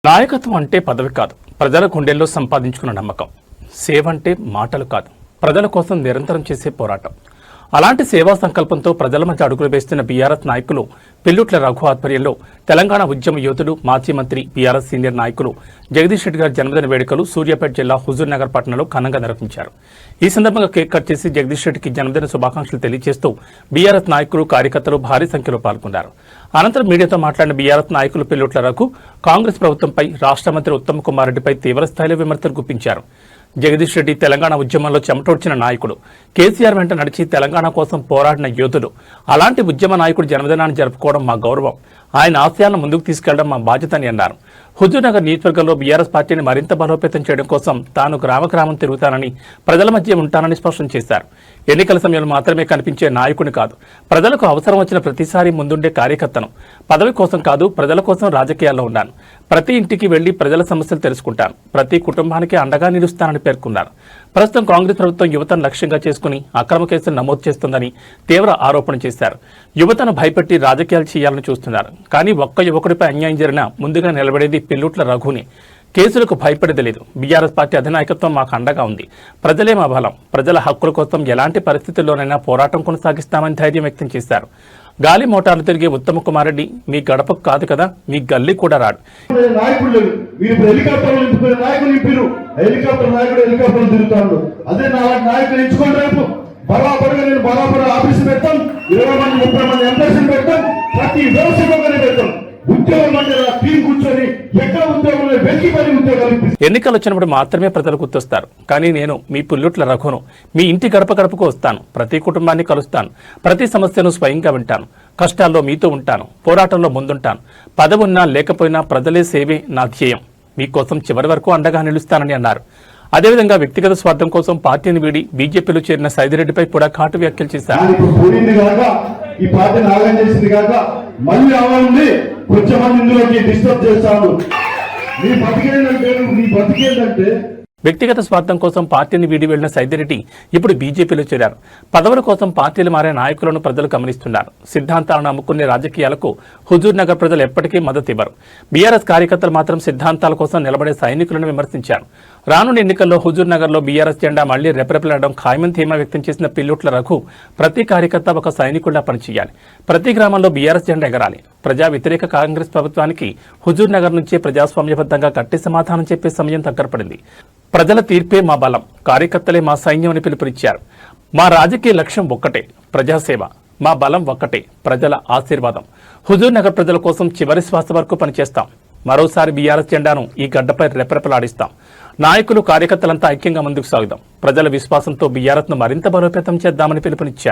నాయకత్వం అంటే పదవి కాదు, ప్రజల గుండెల్లో సంపాదించుకున్న నమ్మకం. సేవ అంటే మాటలు కాదు, ప్రజల కోసం నిరంతరం చేసే పోరాటం. అలాంటి సేవా సంకల్పంతో ప్రజల మధ్య అడుగులు వేస్తున్న బీఆర్ఎస్ నాయకులు పిల్లుట్ల రఘు ఆధ్వర్యంలో తెలంగాణ ఉద్యమ యోధుడు మాజీ మంత్రి బీఆర్ఎస్ సీనియర్ నాయకులు జగదీష్ రెడ్డి గారి జన్మదిన వేడుకలు సూర్యాపేట జిల్లా హుజూర్ నగర్ పట్టణంలో ఘనంగా నిర్వహించారు. ఈ సందర్భంగా కేక్ కట్ చేసి జగదీష్ రెడ్డికి జన్మదిన శుభాకాంక్షలు తెలియజేస్తూ బీఆర్ఎస్ నాయకులు కార్యకర్తలు భారీ సంఖ్యలో పాల్గొన్నారు. అనంతరం మీడియాతో మాట్లాడిన బీఆర్ఎస్ నాయకులు పిల్లుట్ల రఘు కాంగ్రెస్ ప్రభుత్వంపై రాష్ట్ర మంత్రి ఉత్తమ్ కుమార్ రెడ్డిపై తీవ్రస్థాయిలో విమర్శలు గుప్పించారు. జగదీష్ రెడ్డి తెలంగాణ ఉద్యమంలో చెమటోడ్చిన నాయకుడు, కేసీఆర్ వెంట నడిచి తెలంగాణ కోసం పోరాడిన యోధుడు. అలాంటి ఉద్యమ నాయకుడు జన్మదినాన్ని జరుపుకోవడం మా గౌరవం, ఆయన ఆశయాలను ముందుకు తీసుకెళ్లడం మా బాధ్యత అని అన్నారు. హుజూర్ నగర్ నియోజకవర్గంలో బీఆర్ఎస్ పార్టీని మరింత బలోపేతం చేయడం కోసం తాను గ్రామం తిరుగుతానని, ప్రజల మధ్య ఉంటానని స్పష్టం చేశారు. ఎన్నికల సమయంలో మాత్రమే కనిపించే నాయకుని కాదు, ప్రజలకు అవసరం వచ్చిన ప్రతిసారి ముందుండే కార్యకర్తను. పదవి కోసం కాదు, ప్రజల కోసం రాజకీయాల్లో ఉన్నాను. ప్రతి ఇంటికి వెళ్లి ప్రజల సమస్యలు తెలుసుకుంటాను, ప్రతి కుటుంబానికి అండగా నిలుస్తానని పేర్కొన్నారు. ప్రస్తుతం కాంగ్రెస్ ప్రభుత్వం యువతను లక్ష్యంగా చేసుకుని అక్రమ కేసులు నమోదు చేస్తుందని తీవ్ర ఆరోపణ చేశారు. యువతను భయపెట్టి రాజకీయాలు చేయాలని చూస్తున్నారు. కానీ ఒక్క యువకుడిపై అన్యాయం జరిగినా ముందుగా నిలబడేది పిల్లుట్ల రఘుని. కేసులకు భయపడేది లేదు. బీఆర్ఎస్ పార్టీ అధినాయకత్వం మాకు అండగా ఉంది. ప్రజలే మా బలం. ప్రజల హక్కుల కోసం ఎలాంటి పరిస్థితుల్లోనైనా పోరాటం కొనసాగిస్తామని ధైర్యం వ్యక్తం చేశారు. గాలి మోటార్లు తిరిగే ఉత్తమ్ కుమార్ రెడ్డి మీ గడపకు కాదు కదా, మీ గల్లీ కూడా రాడు. ఎన్నికలు వచ్చినప్పుడు మాత్రమే ప్రజలు గుర్తొస్తారు. కానీ నేను మీ పుల్లుట్ల రఘును, మీ ఇంటి గడపకు వస్తాను. ప్రతి కుటుంబాన్ని కలుస్తాను. ప్రతి సమస్యను స్వయంగా వింటాను. కష్టాల్లో మీతో ఉంటాను. పోరాటంలో ముందుంటాను. పదవి ఉన్నా లేకపోయినా ప్రజలే సేవే నా ధ్యేయం. మీకోసం చివరి వరకు అండగా నిలుస్తానని అన్నారు. అదేవిధంగా వ్యక్తిగత స్వార్థం కోసం పార్టీని వీడి బీజేపీలో చేరిన సైదిరెడ్డిపై కూడా ఘాటు వ్యాఖ్యలు చేశారు. ఈ పార్టీని ఆగం చేసింది కాక మళ్ళీ అవ్వాలి, కొంచెం మంది ఇందులోకి డిస్టర్బ్ చేస్తాను. నీ బతికేందంటే వ్యక్తిగత స్వార్థం కోసం పార్టీని వీడి వెళ్లిన సైదిరెడ్డి ఇప్పుడు బీజేపీలో చేరారు. పదవుల కోసం పార్టీలు మారే నాయకులను ప్రజలు గమనిస్తున్నారు. సిద్ధాంతాలను నమ్ముకునే రాజకీయాలకు హుజూర్ నగర్ ప్రజలు ఎప్పటికీ మద్దతు ఇవ్వరు. బీఆర్ఎస్ కార్యకర్తలు మాత్రం సిద్ధాంతాల కోసం నిలబడే సైనికులను విమర్శించారు. రానున్న ఎన్నికల్లో హుజూర్ నగర్ లో బీఆర్ఎస్ జెండా మళ్లీ రెపరెపలాడడం ఖాయమని ధీమా వ్యక్తం చేసిన పిల్లుట్ల రఘు, ప్రతి కార్యకర్త ఒక సైనికుడిలా పనిచేయాలి. ప్రతి గ్రామంలో బీఆర్ఎస్ జెండా ఎగరాలి. ప్రజా వ్యతిరేక కాంగ్రెస్ ప్రభుత్వానికి హుజూర్ నగర్ నుంచే ప్రజాస్వామ్యబద్ధంగా గట్టి సమాధానం చెప్పే సమయం దగ్గరపడింది. ప్రజల తీర్పే మా బలం, కార్యకర్తలే మా సైన్యం అని పిలుపునిచ్చారు. మా రాజకీయ లక్ష్యం ఒక్కటే, ప్రజాసేవ. మా బలం ఒక్కటే, ప్రజల ఆశీర్వాదం. హుజూర్ నగర్ ప్రజల కోసం చివరి శ్వాస వరకు పనిచేస్తాం. మరోసారి బీఆర్ఎస్ జెండాను ఈ గడ్డపై రెపరెపలాడిస్తాం. నాయకులు కార్యకర్తలంతా ఐక్యంగా ముందుకు సాగుదాం. ప్రజల విశ్వాసంతో బీఆర్ఎస్ ను మరింత బలోపేతం చేద్దామని పిలుపునిచ్చారు.